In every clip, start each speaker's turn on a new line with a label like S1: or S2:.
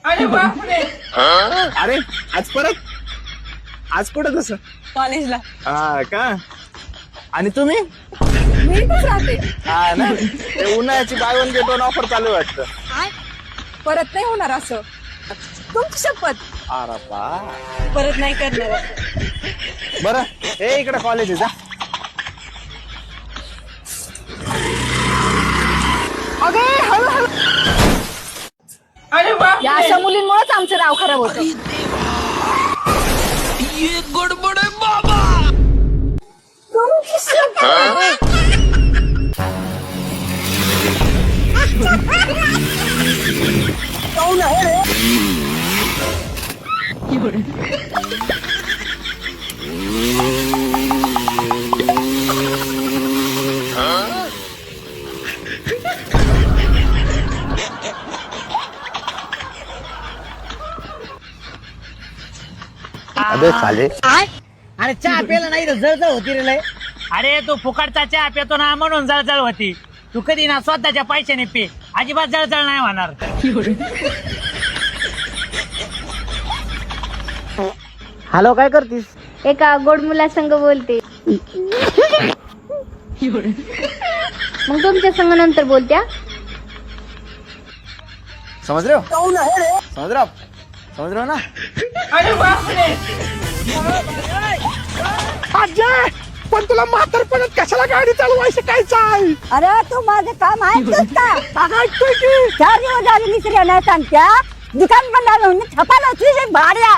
S1: अरे बापरे.
S2: अरे आज परत आज कुठं तसं
S1: कॉलेजला
S2: हा का आणि तुम्ही
S1: मी इथंच राहते.
S2: हा ना ते उन्हाळ्याची by one get one offer चालू आहे वाटतं.
S1: काय परत नाही होणार असं. तुमची शपथ
S2: अरे बा
S1: परत नाही करणार.
S2: बरं हे इकडे कॉलेज आहे जा.
S1: अगे हळूहळू. अरे बाप. या अशा मुलींमुळेच आमचं नाव खराब होतं.
S3: गडबड आहे बाबा.
S1: तुमची शपथ. कोण आहे रे?
S2: अबे साले
S4: अरे चहा प्यायला नाही तर जळजळ होती रे लय.
S5: अरे तू फुकटचा चहा पितो ना म्हणून जळजळ होती. तू कधी ना स्वतःच्या पैशाने पी, अजिबात जळजळ नाही होणार.
S4: हॅलो काय करतीस?
S6: एका गोड मुलासंग बोलते. मग तुमच्या संग नंतर बोलत्या.
S2: समझ रहे हो समझ रहे हो समझ रहे हो ना.
S1: अरे बापरे.
S2: अजय पण तुला म्हातारपणात कशाला गाडी चालवायची काय चाल.
S7: अरे तू माझं काम ऐकतोस का?
S2: ऐकतोय की
S7: 4 दिवस झाले मिसऱ्या नाही सांगत्या. दुकान बंद झालं छपाला तुझे भाड्या.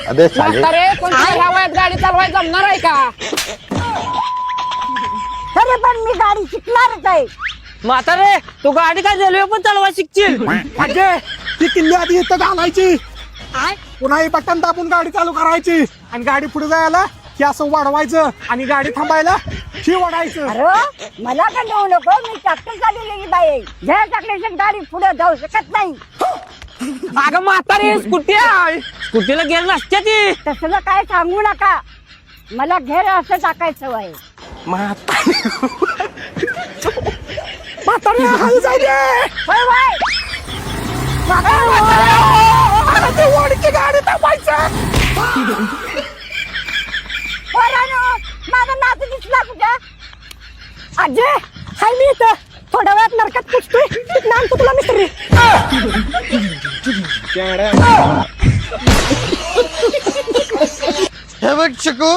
S2: अबे साले
S1: अरे पण ह्या वयात गाडी चालवायला जमणार आहे का?
S7: तरी पण मी गाडी शिकणारच आहे.
S4: म्हातारे तू गाडी काय रेल्वे पण चालवा शिकशील.
S2: अजय ती किल्ली आधी इथं घालायची पुन्हा ही बटन दाबून गाडी चालू करायची आणि गाडी पुढे जायला की असं वाढवायचं आणि गाडी थांबायला ही वाढायचं.
S7: अरे मला का देऊ नको. मी ट्रॅक्टर चालवलेली बाई आहे. ज्या टाकल्याच्या गाडी पुढे जाऊ शकत नाही.
S4: अगं म्हातारे स्कूटी आहे. स्कूटीला गेअर नसते ती.
S7: तसलं काय सांगू नका. मला घेर असं टाकायचं आहे.
S2: म्हातारे हळू जाऊ दे.
S7: होय होय.
S2: अरे ती वाडीची गाडी थांबायचं.
S7: पोरांनो, माझा नातू दिसला कुठं? अजय हाय मी इथं. थोड्या वेळात नरकात पुसतोय. नाम तुला मिस्त्री.
S8: हे बघ शिकू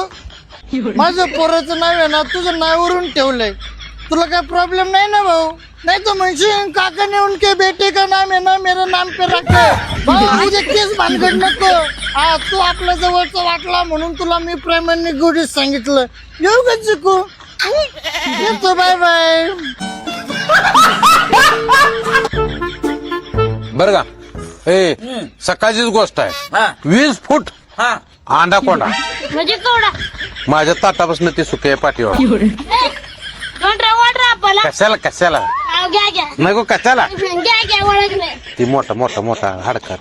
S8: माझ्या पोराचं नाव आहे ना तुझं नावावरून ठेवलंय. तुला काय प्रॉब्लेम नाही ना भाऊ. नहीं तो म्हणशील काका ने उनके बेटे का नाम है ना मेरा नाम पे रखे. भाऊ मुझे केस भानगड नको. हा तू आपल्या जवळचा वाटला म्हणून तुला मी प्रेमाने गोडीत सांगितलं. येऊ का चिकू येतो बाय बाय.
S9: बर का ए सकाळचीच गोष्ट आहे. 20 फूट अंडा कोंडा
S6: म्हणजे केवढा?
S9: माझ्या ताटापासून ते सुके पाठीवर. कशाला कशाला
S6: घ्या घ्या
S9: नको कशाला
S6: घ्या घ्या ओळखले.
S9: ती मोठा मोठा मोठा हाडकर.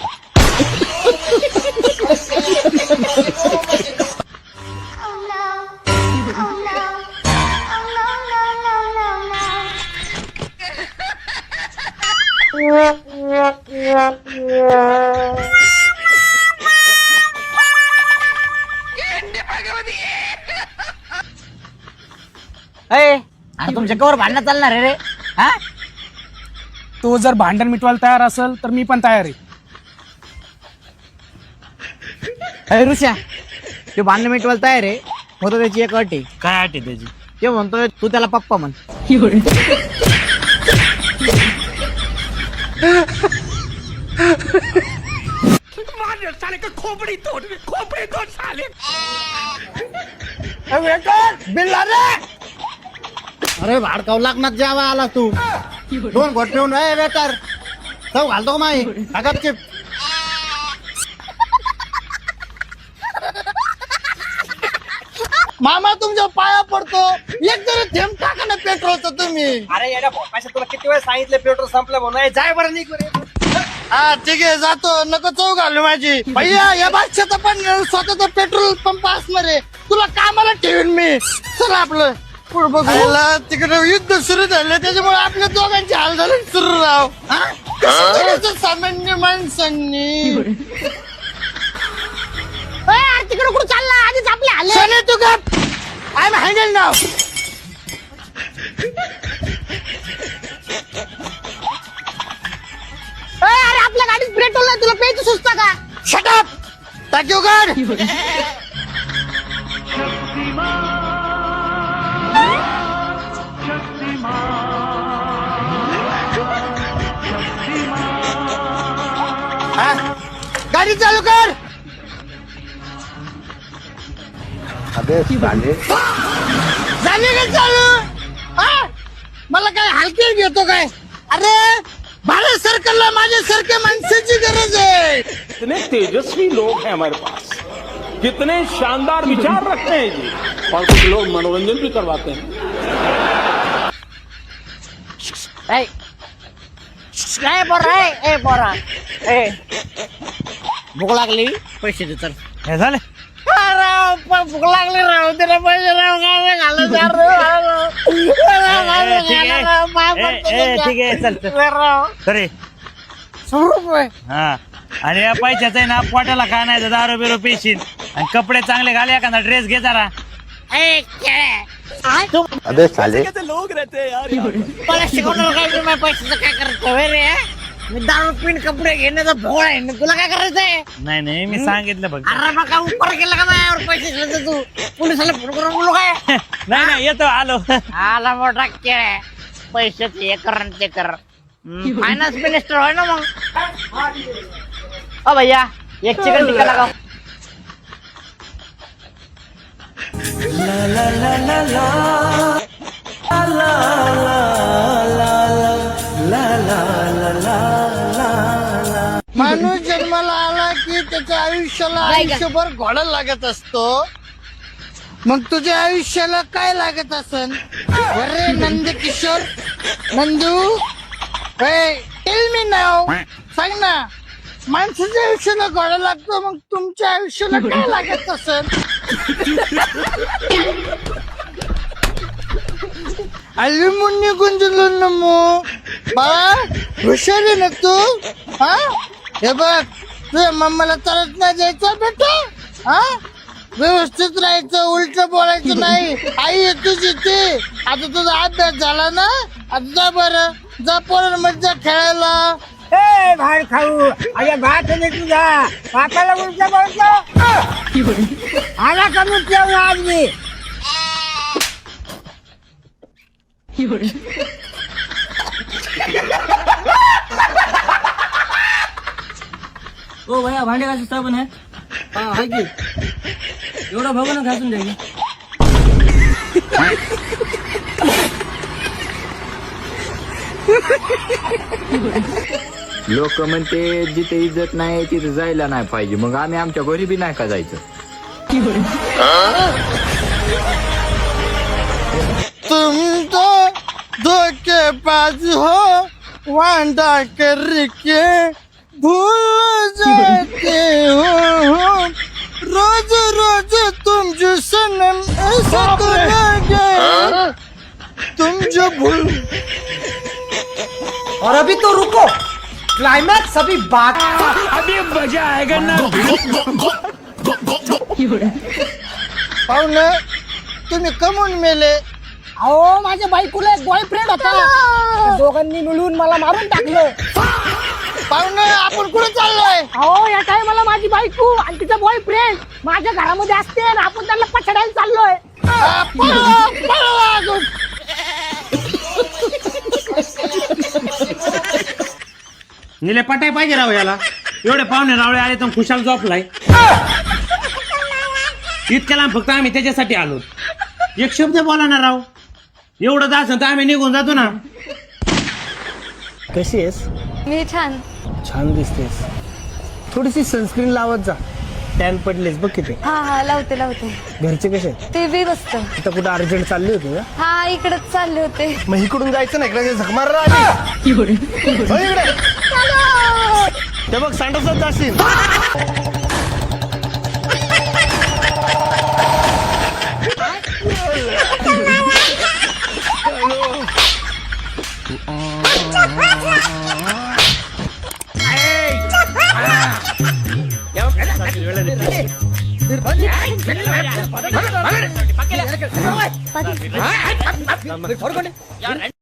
S4: अरे तुमच्या कवर भांडणं चालणार आहे रे. हा
S10: तो जर भांडण मिटवायला तयार असेल तर मी पण तयार आहे.
S4: अरे ऋषा ते भांडण मिटवायला तयार आहे. होतं त्याची एक अट आहे.
S5: काय आटे त्याची?
S4: ते म्हणतोय तू त्याला पप्पा म्हण. अरे भाडकाव लागणार जेव्हा आला तू 2 घोट पिऊन बेकार चव घालतो का माही चिप.
S8: मामा तुमच्या पाया पडतो. एक जरी थेंब टाका ना पेट्रोलचं तुम्ही.
S4: अरे येड्या भोकाशा तुला किती वेळ सांगितलं पेट्रोल संपलं म्हणून. जाय बरं निघ बरं.
S8: हा ठीक आहे जातो. नको चव घालू माझी. भैया या बादशाचं पण स्वतःचा पेट्रोल पंप असणार आहे. तुला कामाला ठेवीन मी. चल आपलं पुढे बघायला तिकडे युद्ध सुरू झालं त्याच्यामुळे आपल्या दोघांचे हाल झाले सुरू राव हा? कसं करायचं सामान्य माणसांनी
S7: तिकडे कुठं चालला आधीच आपले आले
S8: चले तू का आय एम हँडल नाव
S7: अरे आपल्या गाडीत पेट्रोल नाही तुला प्यायचं सुचतं का
S8: शट अप टाकी उघड हा? गाडी चालू कर झाली का चालू हा? मला काय हलके घेतो काय अरे भारत सरकारला माझ्यासारख्या माणसाची गरज आहे
S11: कितने तेजस्वी लोग हैं हमारे पास, कितने शानदार विचार रखते हैं जी, और कुछ लोग मनोरंजन भी करवाते हैं।
S7: काय बोरा
S4: भूक लागली पैसे दे चल.
S5: हे झाले
S7: भूक लागली राहू त्याला पैसे राहू काय घालून
S5: ठीक आहे चल तरी हा आणि या पैशाचं आहे ना पोटाला काय नाही दारू बिरू पिशील आणि कपडे चांगले घाले एखादा ड्रेस घे जरा
S7: मला शिकवणार काय तुम्ही पैशाचं काय करतो रे मी दारू पिन कपडे घेण्याचा भोळ आहे ना तुला काय करायचंय
S5: नाही मी सांगितलं फक्त
S7: अरे मग काय उपर केला का माझ्यावर पैसे घेतले तू पोलिसाला फोन करून बोलू काय
S5: नाही येतो आलो
S7: आला मोठा केळ पैशाचे हे कर आणि ते कर फायनान्स मिनिस्टर होय ना मग भैया एक चिकन टिक्का लगाओ
S8: माणूस जन्माला आला की त्याच्या आयुष्याला आयुष्यभर घोडा लागत असतो मग तुझ्या आयुष्याला काय लागत असन अरे नंद किशोर नंदू टेल मी नाव सांग ना माणसाच्या आयुष्याला घोडा लागतो मग तुमच्या आयुष्याला काय लागत असन आली मुन्नी गुंजलो नमो बाळा हुशार आहे ना तू हा हे बघ तुझ्या मम्माला चालत नाही जायचं बेटा हा व्यवस्थित राहायचं उलट बोलायचं नाही आई आहे तुझी ती आता तुझा अभ्यास झाला ना आता जा बरं जा पोरांमध्ये जा खेळायला
S7: ए भाड खाऊ अरे भात नाही तुझा पापाला उलट बोलतो आला कमी ठेवून आज मी
S10: ओ भैया भांडे घासून साबण आहे हा आहे की एवढा बघून घासून द्या की.
S12: लोक म्हणते जिथे इज्जत नाही तिथे जायला नाही पाहिजे मग आम्ही आमच्या घरी बी नाही का जायचं
S8: तुम तो धोखेबाज हो वांदा करके भूल जाते हो रोज रोज तुम जो सनम ऐसा करोगे तुम जो भूल
S2: और अभी तो रुको क्लाइमैक्स अभी बाकी
S5: अभी मजा आएगा ना
S8: पाहुणे तुम्ही कमून मेले
S7: अहो माझ्या बायकोला एक बॉयफ्रेंड होता त्या दोघांनी मिळून मला मारून टाकलं
S8: पाहुणे आपण कुठे चाललोय
S7: अहो या टायमाला माझी बायको आणि तिचा बॉयफ्रेंड माझ्या घरामध्ये असते आणि आपण त्यांना पछडायला चाललोय
S8: अजून
S5: निले पटाय पाहिजे राव याला एवढे पाहुणे रावळे आले तर खुशाल झोपलाय इतक्या लांब फक्त आम्ही त्याच्यासाठी आलो एक शब्द बोला ना राव एवढं दास तर आम्ही निघून जातो ना
S10: कशी आहेस
S6: मी छान
S10: छान दिसतेस थोडीशी सनस्क्रीन लावत जा टॅन पडलेस बघ किती
S6: हा लावते
S10: घरचे कसे आहेत?
S6: ते बी बसत
S10: आता कुठं अर्जंट चालली होती का
S6: हा इकडेच चालले होते
S2: मग इकडून जायचं नाही इकडे झक मार इकडे ते बघ सांडसच जाशील
S6: पती